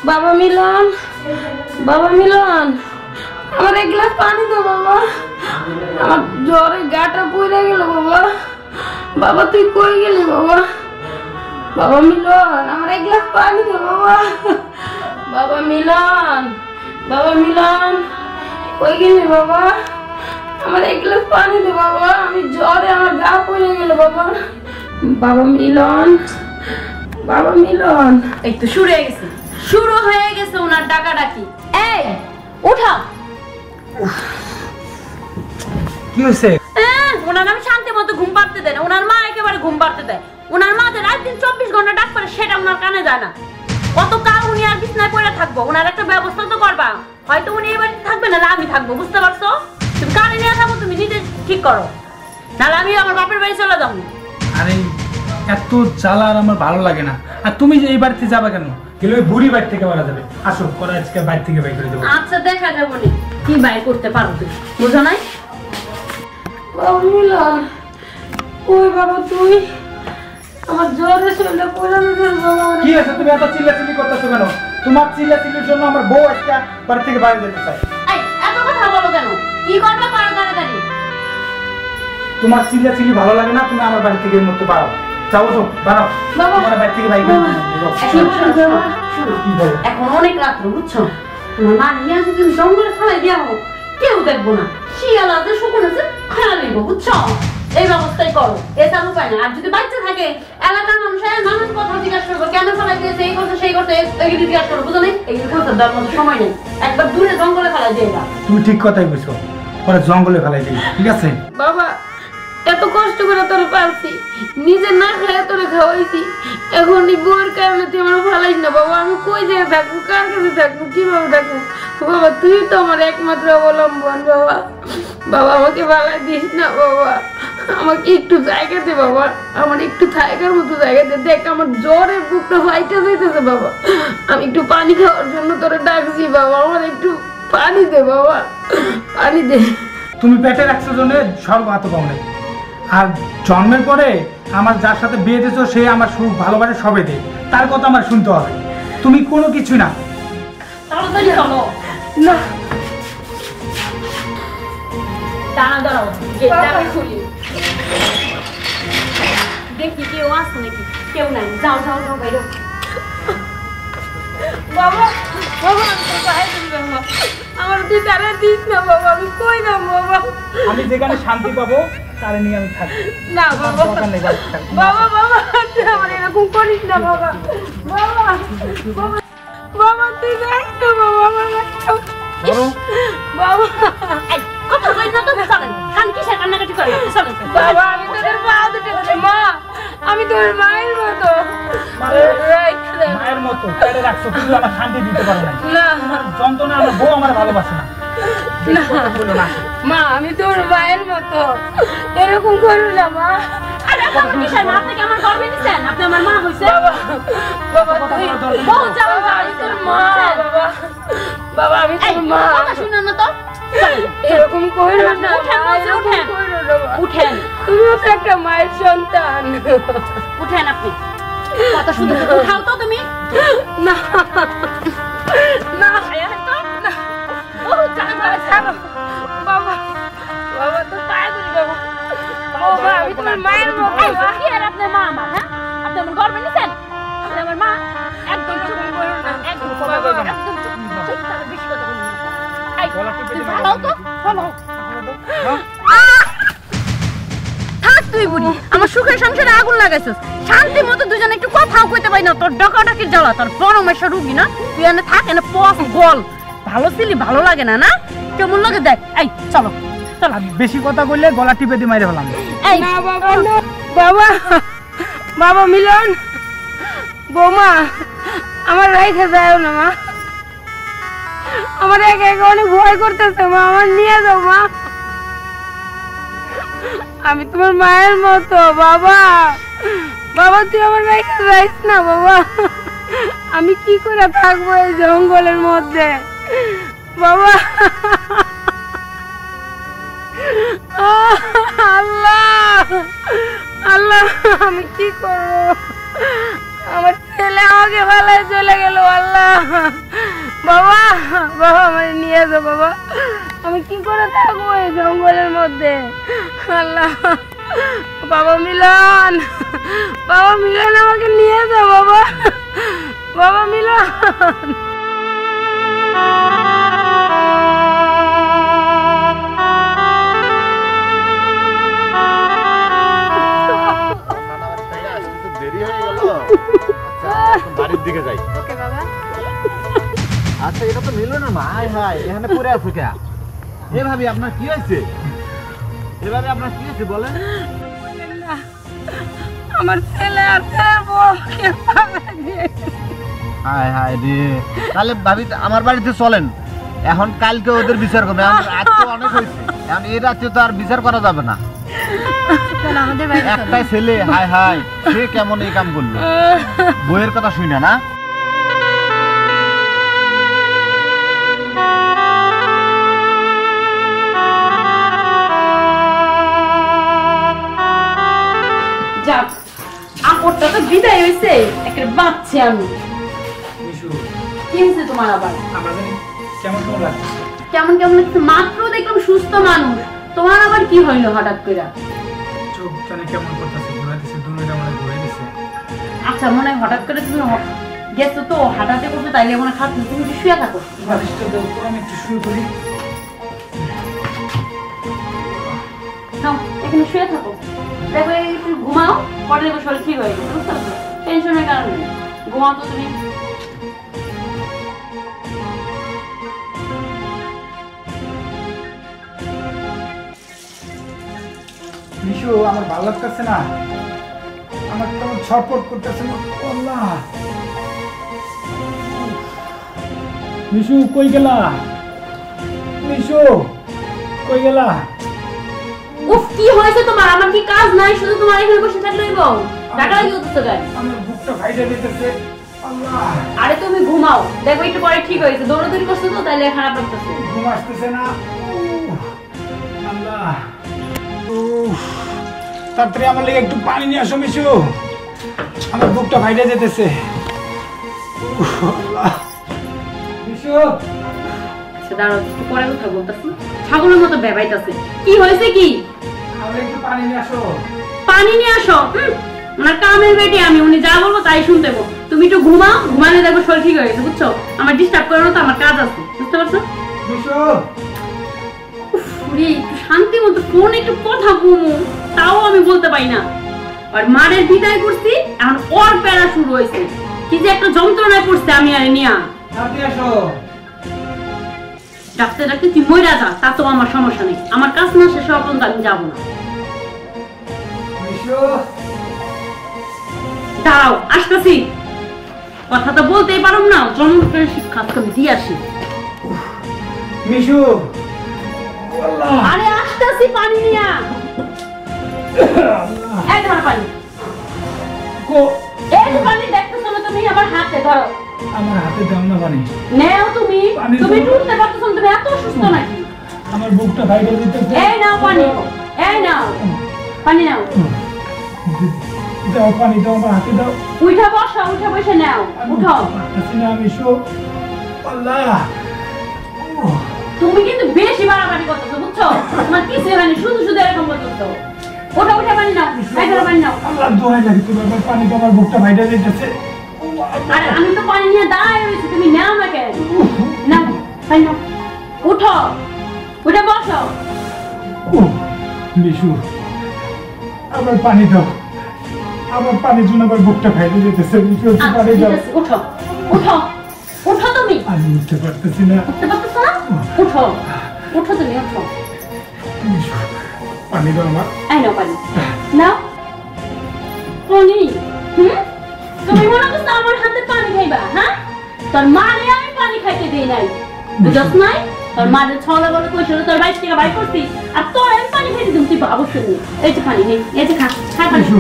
বাবা মিলন, বাবা মিলন, আমার এক গ্লাস পানি দাও বাবা। আমার জ্বরে গাটা পুড়ে গেল বাবা। বাবা তুই কই গেলি বাবা? বাবা মিলন, আমার এক গ্লাস পানি দাও বাবা। বাবা মিলন, বাবা মিলন, কই গেলি বাবা? আমার এক গ্লাস পানি দে বাবা। আমি জ্বরে আমার গা পুড়ে গেল বাবা। বাবা মিলন, বাবা মিলন। এই তো শুরু হয়ে গেছে ওনার ডাকাডাকি। এই উঠা। কি হয়েছে? ওনার আমি শান্তি মতো ঘুম পাড়তে দেয় না। ওনার মা একেবারে ঘুম পাড়তে দেয়। ওনার মা যে রাত দিন 24 ঘন্টা ডাক পারে সেটা ওনার কানে যায় না। কতকাল উনি আর বিছনায় পড়ে থাকবো? ওনার একটা ব্যবস্থা তো করবা। হয়তো উনি এই বাড়িতে থাকবে না, আমি থাকবো, বুঝতে পারছো? তুমি কানে নিয়ে থাকো, তুমি নিজে ঠিক করো, নাহলে আমি আমার বাপের বাড়ি চলে যাবো। আরে এত জ্বালা আর আমার ভালো লাগে না। আর তুমি যে এই বাড়িতে যাবে কেন? গেলে ওই বুড়ি বাড়ি থেকে মারা যাবে। আসো করে আজকে বাড়ি থেকে বাইর করে দেবো। আচ্ছা দেখা যাবো নি কি বাইর করতে পারো তুমি, বুঝো নাই? বাবা মিলন, ওই বাবা তুই আমার জ্বরে শরীরে পুরানো বাবা। কি আছে তুমি এত চিল্লাচিল্লি করতেছো কেন? তোমার চিল্লাচিল্লির জন্য আমার বউ আজকে বাড়ি থেকে বাইরে যেতে চায়। এই এত কথা বলো কেন? কি করবে পারো তাড়াতাড়ি? তোমার চিল্লাচিল্লি ভালো লাগে না? তুমি আমার বাড়ি থেকে এর মধ্যে পারো। যাও তো বাড়াও। বাবা তোমার বাড়ি থেকে বাইরে করে দেবো। এখন অনেক রাত্র, বুঝছো? তোমার মা নিয়ে আসে, তুমি জঙ্গলে ফেলাই দিয়া হোক, কেউ দেখবো না। শিয়াল আছে, শকুন আছে, খেলা নিবো, বুঝছো? এই ব্যবস্থাই করো, এটার উপায় না। আর যদি বাচ্চা থাকে এলাকার মানুষ কথা জিজ্ঞাসা করবো, কেন ফেলাই দিয়েছে, এই করছে সেই করছে, এগুলি জিজ্ঞাসা করবো, বুঝো নেই? এগুলি করতে দেওয়ার মতো সময় নেই। একবার দূরে জঙ্গলে ফেলাই দিয়ে যা। তুমি ঠিক কথাই বলছো, পরে জঙ্গলে ফেলাই দিই, ঠিক আছে? বাবা এত কষ্ট করে তোরে পালছি, নিজে না খাইয়া তোরে খাওয়াইছি, এখন এই বউয়ের কারণে তুই আমার ফালাইস না বাবা। আমি কই যেয়ে থাকবো, কার কাছে থাকবো, কিভাবে থাকবো? বাবা তুই তো আমার একমাত্র অবলম্বন বাবা। বাবা আমাকে ফালাই দিস না বাবা, আমাকে একটু জায়গা দে বাবা, আমার একটু থাকার মতো জায়গা দে। দেখ আমার জ্বরে বুকটা ফাইটা যাইতেছে বাবা, আমি একটু পানি খাওয়ার জন্য তোরে ডাকছি বাবা, আমার একটু পানি দে বাবা, পানি দে। তুমি পেটে রাখছো জন্য স্বর্গ হাতে পাও নাই। আর জন্মের পরে আমার যার সাথে বিয়ে দিয়েছো সে আমার সুখ ভালোবাসে সবে দেয়, তার কথা আমার শুনতে হবে। তুমি কোনো কিছু না। তাড়াতাড়ি চলো না দাঁড়াও, গেটটা খুলি, দেখি কেউ আসছে নাকি। কেউ নাই, যাও যাও যাও বাইরে। বাবা বাবা আমি তো পায়ে ধরি বাবা, আমার তুই তারা দিস না বাবা, আমি কই না বাবা। আমি যেখানে শান্তি পাবো তারে নিয়ে আমি থাকবো। না বাবা বাবা বাবা তুই আমার এরকম করিস না বাবা। বাবা বাবা বাবা তুই দেখ না বাবা, আমার বাবা কথা কই না তো, চলেন। কান কিসের কান্নাকাটি করে? চলেন বাবা, আমি তোদের পা দুটো ধরে, মা আমি তোর মায়ের মতো। মায়ের মতো পেটে রাখছো, কিন্তু আমার শান্তি দিতে পারো না। না আমার যন্ত্রণা, আমার বউ আমার ভালোবাসে না। মা আমি তোর মায়ের মতো, এরকম করো না মা। আরে আপনি কিসের মা? আপনি কি আমার গর্বে নিছেন? আপনি আমার মা হইছে? বাবা বাবা তুই বউ যাও তোর মা বাবা, বাবা আমি তোর মা। কথা শুনেন না তো, এরকম করো না, উঠেন, উঠেন, তুমিও তো একটা মায়ের সন্তান। উঠেন আপনি, কথা শুনতে উঠাও তো তুমি। না না বাবা বাবা তো পায়ে ধরি বাবা, বাবা আমি তোমার মায়ের মতো। কি আর আপনার মা আমার? হ্যাঁ আপনি আমার গর্বে নিছেন? আপনি আমার মা? একদম চুপ করুন না, একদম একদম চুপ, তাহলে বেশি কথা বলুন না। এই ভালো তো ভালো থাক তুই বুড়ি, আমার সুখের সংসারে আগুন লাগাইছিস। শান্তি মতো দুজনে একটু কথাও কইতে পারি না, তোর ডাকাডাকির জ্বালা, তোর বড় মেশা রুগী না তুই। এনে থাক, এনে পথ গল, ভালো ছিলি, ভালো লাগে না? না কেমন লাগে দেখ। এই চলো চলো, বেশি কথা বললে গলা টিপে দিয়ে মাইরে ফেলাম। এই না বাবা না বাবা, বাবা মিলন, বৌমা আমার রেখে যায় না মা, আমার একা একা অনেক ভয় করতেছে মা, আমার নিয়ে যাও মা, আমি তোমার মায়ের মতো। বাবা বাবা তুই আমার রেখে যাইস না বাবা, আমি কি করে থাকবো এই জঙ্গলের মধ্যে বাবা। আল্লাহ আল্লাহ আমি কি করবো, আমার ছেলে আমাকে ভালো চলে গেল। আল্লাহ বাবা বাবা আমার নিয়ে যাও বাবা, আমি কি করে থাকবো এই জঙ্গলের মধ্যে? আল্লাহ, বাবা মিলন, বাবা মিলন আমাকে নিয়ে যাও বাবা, বাবা মিলন। বাড়ির দিকে যাই। আচ্ছা এটা তো মিললো না মা, হাই এখানে পড়ে আছো কে? এভাবে আপনার কি হয়েছে? এভাবে আপনার কি হয়েছে বলেন? আমার ছেলে আর ছেলের বউকে হাই হাই রে, তাহলে ভাবি আমার বাড়িতে চলেন, এখন কালকে ওদের বিচার করবে। আজ তো অনেক হয়েছে, এখন এই রাতে তো আর বিচার করা যাবে না। একটাই ছেলে, হাই হাই সে কেমন এই কাম করলো? বইয়ের কথা শুনে না? যাক, আপরটা তো বিদায় হয়েছে, একটা বাচ্চা আমি। কি হয়েছে তোমার আবার? কেমন কেমন লাগছে? কেমন কেমন লাগছে? মাত্র দেখলাম সুস্থ মানুষ, তোমার আবার কি হইলো হঠাৎ করে? চোখ জানে কেমন করতেছে, ঘুরাইতেছে, দুনিয়াটা মনে ঘুরে দিছে। আচ্ছা মনে হয় হঠাৎ করে তুমি গেছো তো হাঁটাতে করছো, তাইলে মনে খাচ্ছ, তুমি একটু শুয়ে থাকো। বালিশটা দাও তো, আমি একটু শুরু করি। নাও, এখানে শুয়ে থাকো, দেখো একটু ঘুমাও, পরে দেখো শরীর ঠিক হয়ে গেছে, বুঝতে পারছো? টেনশনের কারণে ঘুমাও তো তুমি। মিশু, আমার ভালো লাগতেছে না, আমার কেমন ছটফট করতেছে না। আল্লাহ, মিশু কই গেলা? মিশু কই গেলা? উফ, কি হয়েছে তোমার? আমার কি কাজ নাই? শুধু তোমার এখানে বসে থাকলেই বউ টাকা লাগি উঠতে যায়। আমার বুকটা ফাইটা দিতেছে। আল্লাহ, আরে তুমি ঘুমাও, দেখো একটু পরে ঠিক হয়েছে। দৌড়াদৌড়ি করছো তো তাইলে খারাপ লাগতেছে। ঘুম আসতেছে না। আল্লাহ, তাড়াতাড়ি আমার লেগে একটু পানি নিয়ে আসো মিশু, আমার বুকটা ফাইটা যেতেছে। আল্লাহ, মিশু আচ্ছা দাঁড়াও, একটু পরে কথা বলতেছি। ছাগলের মতো বেবাইতেছে, কি হয়েছে কি? আমার একটু পানি নিয়ে আসো। পানি নিয়ে আসো? ওনার কামের বেটি আমি, উনি যা বলবো তাই শুনতে দেবো। তুমি একটু ঘুমাও, ঘুমালে দেখবো শরীর ঠিক হয়ে গেছে, বুঝছো? আমার ডিস্টার্ব করো না তো, আমার কাজ আছে, বুঝতে পারছো? মিশু, একটু শান্তি মতো ফোন একটু কথা বলবো, তাও আমি বলতে পারি না। আর মারের বিদায় করছি, এখন ওর প্যারা শুরু হয়েছে, কি যে একটা যন্ত্রণায় পড়ছে আমি আর নিয়া। তাড়াতাড়ি আসো। ডাক্তার ডাক্তার তুই মইরা যা, তা তো আমার সমস্যা নেই, আমার কাজ না শেষ হওয়া পর্যন্ত আমি যাবো না। মিশু, দাঁড়াও আসতেছি, কথা তো বলতেই পারো না, জন্ম করে শিক্ষা আজকে আমি দিয়ে আসি। মিশু, আল্লাহ, আরে আসতেছি, পানি নিয়া। এই ধর পানি, কো এই যে পানি দেখতেছো না তুমি? আমার হাতে ধরো, আমার হাতে দাও না পানি। নেও তুমি। পানি তুমি দাও। টুটতে পারতেছো না? তুমি এত অসুস্থ নাকি? আমার বুকটা ফাইটা দিতেছে। এই নাও পানি, এই নাও পানি, নাও। দাও পানি, দাও আমার হাতে দাও। উঠা বসো, উঠা বসে নাও, উঠো। পারতেছি না মিশু। আল্লাহ, তুমি কিন্তু বেশি বাড়াবাড়ি করতেছো, বুঝছো? তোমার কিছু হয়নি, শুধু শুধু এরকম করতেছো। ওটা উঠে পানি নাও, এই ধরো পানি নাও। আল্লাহ দোহাই লাগে, তুমি আমার পানি দাও, আমার বুকটা ফাইটা দিতেছে। আরে আমি তো পানি নিয়ে দাঁড়ায় রয়েছি, তুমি নাও না কেন? নাও পানি নাও, উঠো, উঠে বসো। মিশু, আমার পানি দাও, আমার পানির জন্য আমার বুকটা ফাইটা দিতেছে। মিশু, একটু আচ্ছা, পানি ঠিক দাও। আছে, উঠো, উঠো, উঠো তুমি। আমি উঠতে পারতেছি না। উঠতে পারতেছো না? উঠো, উঠো তুমি, উঠো। মিশু, পানি দাও আমার। এই নাও পানি, নাও পানি। তুমি মনে করছো আমার হাতে পানি খাইবা? হ্যাঁ, তোর মারে আমি পানি খাইতে দিই নাই, বুঝছ নাই? তোর মারে ছলা বলে কইছিল তোর বাইক থেকে বাইক করছি, আর তোর আমি পানি খাইতে দিম, তুই অবশ্যই নেই। এই যে পানি নেই, এই যে খা, খা পানি। মিশু,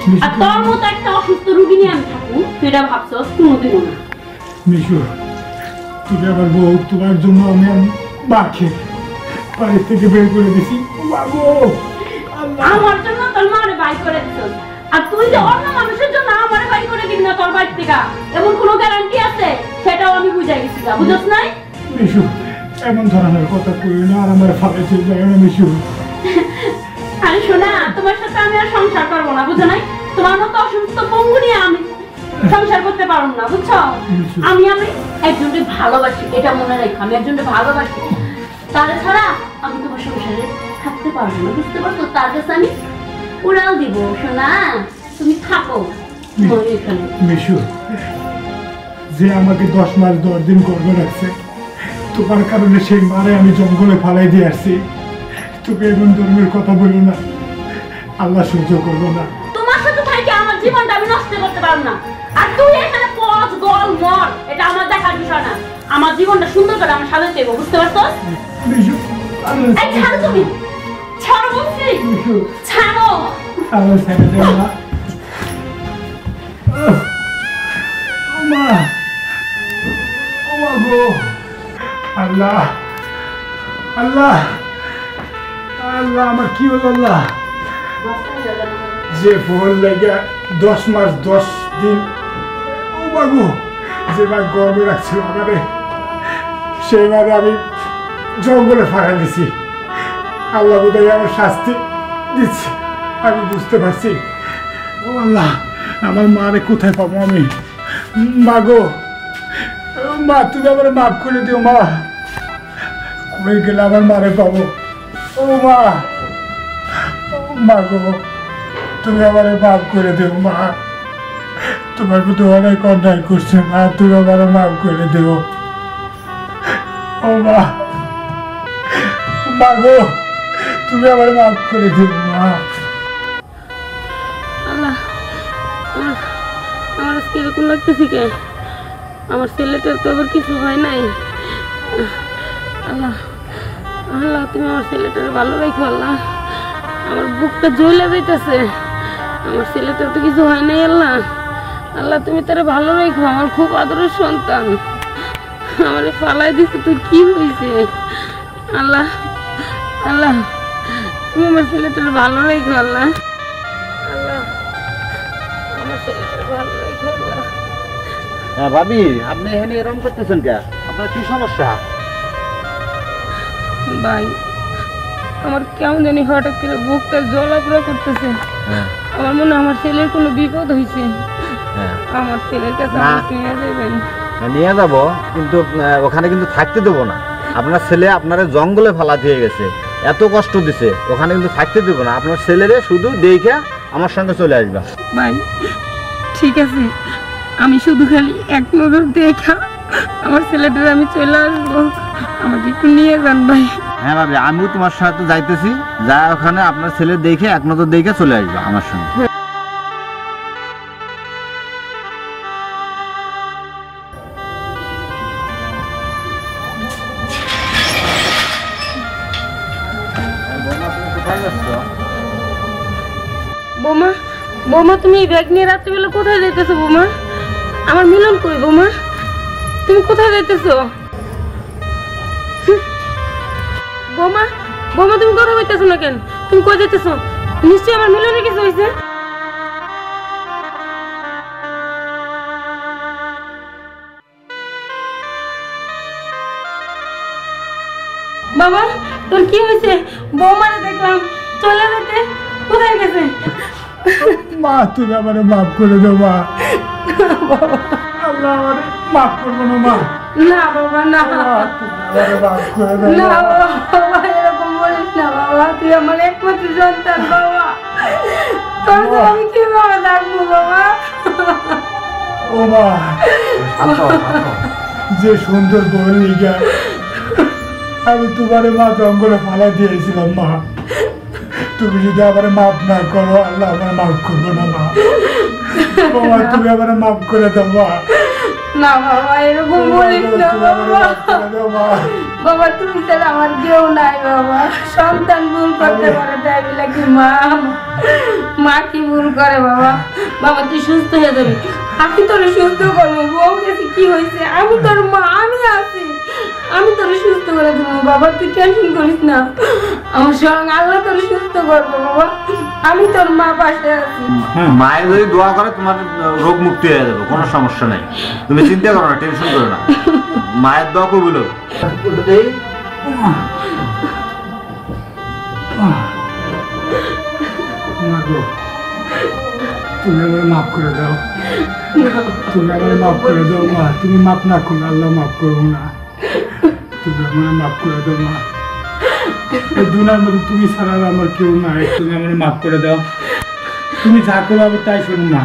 মিশু, আর তোর মতো একটা অসুস্থ রুগী নিয়ে আমি থাকবো, তুই এটা ভাবছো? কোনোদিনও না। মিশু, তুমি আমার বউ, তোমার জন্য আমি মাকে বাড়ি থেকে বের করে দিছি। বাবু, আল্লাহ, আমার জন্য তোর মারে বাইক করে দিছ, আর তুই যে অন্য মানুষের জন্য আমারে বাড়ি করে দিবি না তোর বাড়ি থেকে, এমন কোনো গ্যারান্টি আছে? সেটাও আমি বুঝাই গেছি, বুঝছ নাই? মিশু এমন ধরনের কথা কই না, আর আমার ফালাইতে যায় না মিশু। আরে শোনা, তোমার সাথে আমি আর সংসার করবো না, বুঝো নাই? তোমার মতো অসুস্থ পঙ্গু নিয়ে আমি সংসার করতে পারবো না, বুঝছো? আমি একজনকে ভালোবাসি, এটা মনে রাখো, আমি একজনকে ভালোবাসি। তাহলে ছাড়া আমি তোমার সংসারে থাকতে পারবো না, বুঝতে পারছো? তার কাছে আমি উড়াল দিব। শোনা, তুমি থাকো এখানে। মিশু, যে আমাকে 10 মাস 10 দিন গর্ভে রাখছে, তোমার কারণে সেই মারে আমি জঙ্গলে ফালাই দিয়ে আসছি। তুমি এমন ধর্মের কথা বলো না, আল্লাহ সহ্য করবো না। তোমার সাথে থাকি আমার জীবনটা আমি নষ্ট করতে পারবো না। আর তুই এখানে পচ গল মর, এটা আমার দেখার বিষয় না। আমার জীবনটা সুন্দর করে আমার সাজাতে দেবো, বুঝতে পারছো? মিশু, এই ছাড়ো তুমি, ছাড়ো বলছি, ছাড়ো। আল্লাহ ছেড়ে দেবো না। মা, ও মা গো, আল্লাহ আল্লাহ আল্লাহ, আমার কি হলো আল্লাহ? যে ফোন লেগে 10 মাস 10 দিন, ও মা গো, যে মা গর্বে রাখছিল আমারে, সেই মারে আমি জঙ্গলে ফাঁকা দিছি। আল্লাহ বোধহয় আমার শাস্তি দিচ্ছে, আমি বুঝতে পারছি। ও আল্লাহ, আমার মারে কোথায় পাবো আমি? মা গো, মা তুমি আমার মাফ করে দিও মা। কই গেলে আমার মারে পাবো? ও মা, মা গো, তুমি আমার মাফ করে দিও মা। তোমার প্রতি অনেক অন্যায় করছে মা, তুমি আমার মাফ করে দিও। ও মা, মা গো, তুমি আমার মাফ করে দিও মা। আল্লাহ, আমার আজকে এরকম লাগতেছে কে? আমার ছেলেটার তো আবার কিছু হয় নাই। আল্লাহ আল্লাহ, তুমি আমার ছেলেটার ভালো রাখো আল্লাহ। আমার বুকটা জ্বলে যাইতেছে, আমার ছেলেটার তো কিছু হয় নাই। আল্লাহ আল্লাহ, তুমি তারা ভালো রাখো, আমার খুব আদরের সন্তান। আমার ফালাই দিচ্ছে, তুই কি হয়েছে? আল্লাহ আল্লাহ, তুমি আমার ছেলেটার ভালো রাখো আল্লাহ। আল্লাহ, আমার ছেলেটার ভালো রাখো আল্লাহ। হ্যাঁ ভাবি, আপনি এখানে এরকম করতেছেন কে? আপনার কি সমস্যা? ভাই, আমার কেমন জানি হঠাৎ করে বুকটা জ্বলাপোড়া করতেছে। আমার মনে হয় আমার ছেলের কোনো বিপদ হয়েছে। আমার ছেলের কাছে আমাকে নিয়ে যাবেন? নিয়ে যাব, কিন্তু ওখানে কিন্তু থাকতে দেবো না। আপনার ছেলে আপনারা জঙ্গলে ফেলা দিয়ে গেছে, এত কষ্ট দিছে, ওখানে কিন্তু থাকতে দেবো না। আপনার ছেলেরে শুধু দেখে আমার সঙ্গে চলে আসবা। ভাই ঠিক আছে, আমি শুধু খালি এক নজর দেখা আমার ছেলেটার আমি চলে আসবো, আমাকে একটু নিয়ে যান ভাই। হ্যাঁ ভাবি, আমিও তোমার সাথে যাইতেছি, যা ওখানে আপনার ছেলে দেখে এক নজর দেখে চলে আসবা আমার সঙ্গে। বৌমা, বৌমা তুমি এই ব্যাগ নিয়ে রাত্রিবেলা কোথায় যাইতেছো বৌমা? আমার মিলন কই বৌমা? তুমি কোথায় যাইতেছো? বৌমা, বৌমা তুমি কোথায় যাইতেছো না কেন? তুমি কই যাইতেছো? নিশ্চয়ই আমার মিলনের কিছু হয়েছে। বাবা, তোর কি হয়েছে? বৌমারে দেখলাম চলে যেতে, কোথায় গেছে? মা, তুমি আমার মাফ করে দাও মা। আল্লাহ আমার মাফ করবো না মা। না বাবা, না মাফ করে দাও না বাবা, এরকম বলিস না বাবা, তুই আমার একমাত্র সন্তান বাবা, তোর তো আমি কিভাবে থাকবো বাবা? ও মা, যে সুন্দর বউ লিগা আমি তোমার মা জঙ্গলে ফালা দিয়েছিলাম মা, তুমি যদি আমার মাফ না করো, আল্লাহ আমার মাফ করবো না মা। বাবা, তুমি আমার মাফ করে দাও মা। না বাবা, এরকম বলিস না বাবা। বাবা, তুমি তাহলে আমার কেউ নাই বাবা। সন্তান ভুল করতে পারে, তাই বলে কি মা কি ভুল করে বাবা? বাবা তুই সুস্থ হয়ে যাবি, আমি তোরে সুস্থ করবো। বউ গেছে, কি হয়েছে? আমি তোর মা, আমি আছি, আমি তোরে সুস্থ করে দেবো বাবা, তুই টেনশন করিস না। আমার সঙ্গে আল্লাহ তোরে সুস্থ করবো বাবা। আমি তোর মা পাশে আছি। মায়ের যদি দোয়া করে তোমার রোগ মুক্তি হয়ে যাবে, কোনো সমস্যা নাই, তুমি চিন্তা করো না, টেনশন করো না, মায়ের দোয়া কবুল হবে। তুমি আমার মাফ করে দাও, তুমি আমার মাফ করে দাও মা। তুমি মাফ না করলে আল্লাহ মাফ করবো না। তুমি আমার মাফ করে দাও মা। এই দুনিয়ার মধ্যে তুমি ছাড়া আর আমার কেউ নাই। তুমি আমার মাফ করে দাও। তুমি যা করো আমি তাই শুনো মা,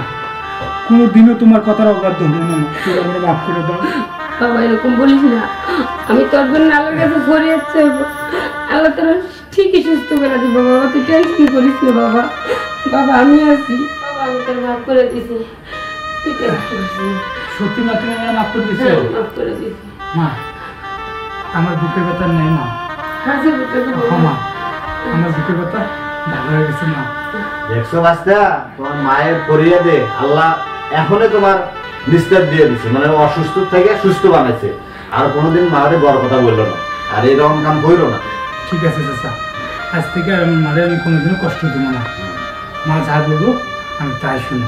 কোনোদিনও তোমার কথার অবাধ্য হবো না। তুমি আমার মাফ করে দাও। বাবা এরকম বলিস না, আমি তোর জন্য আল্লাহর কাছে ফরিয়াদ চাইবো, আল্লাহ তোর ঠিকই সুস্থ করে দেবো। বাবা তুই টেনশন করিস না বাবা। বাবা আমি আছি বাবা, আমি তোর মাফ করে দিছি, তুই টেনশন করিস না। সত্যি মা তুমি আমার মাফ করে দিছো? মাফ করে দিছি মা, আমার বুকের ব্যথা নেই মা। হাসি বুঝতে মা, আমার বুকের ব্যথা ভালো হয়ে গেছে মা। দেখছো বাচ্চা, তোমার মায়ের করিয়ে দে আল্লাহ এখনই তোমার নিস্তার দিয়ে দিচ্ছে, মানে অসুস্থ থেকে সুস্থ বানাইছে। আর কোনোদিন মায়ের বড় কথা বললো না, আর এরকম কাম করো না। ঠিক আছে চাচা, আজ থেকে আর আমার মারে আমি কোনোদিনও কষ্ট দেবো না। মা যা বলবো আমি তাই শুনি।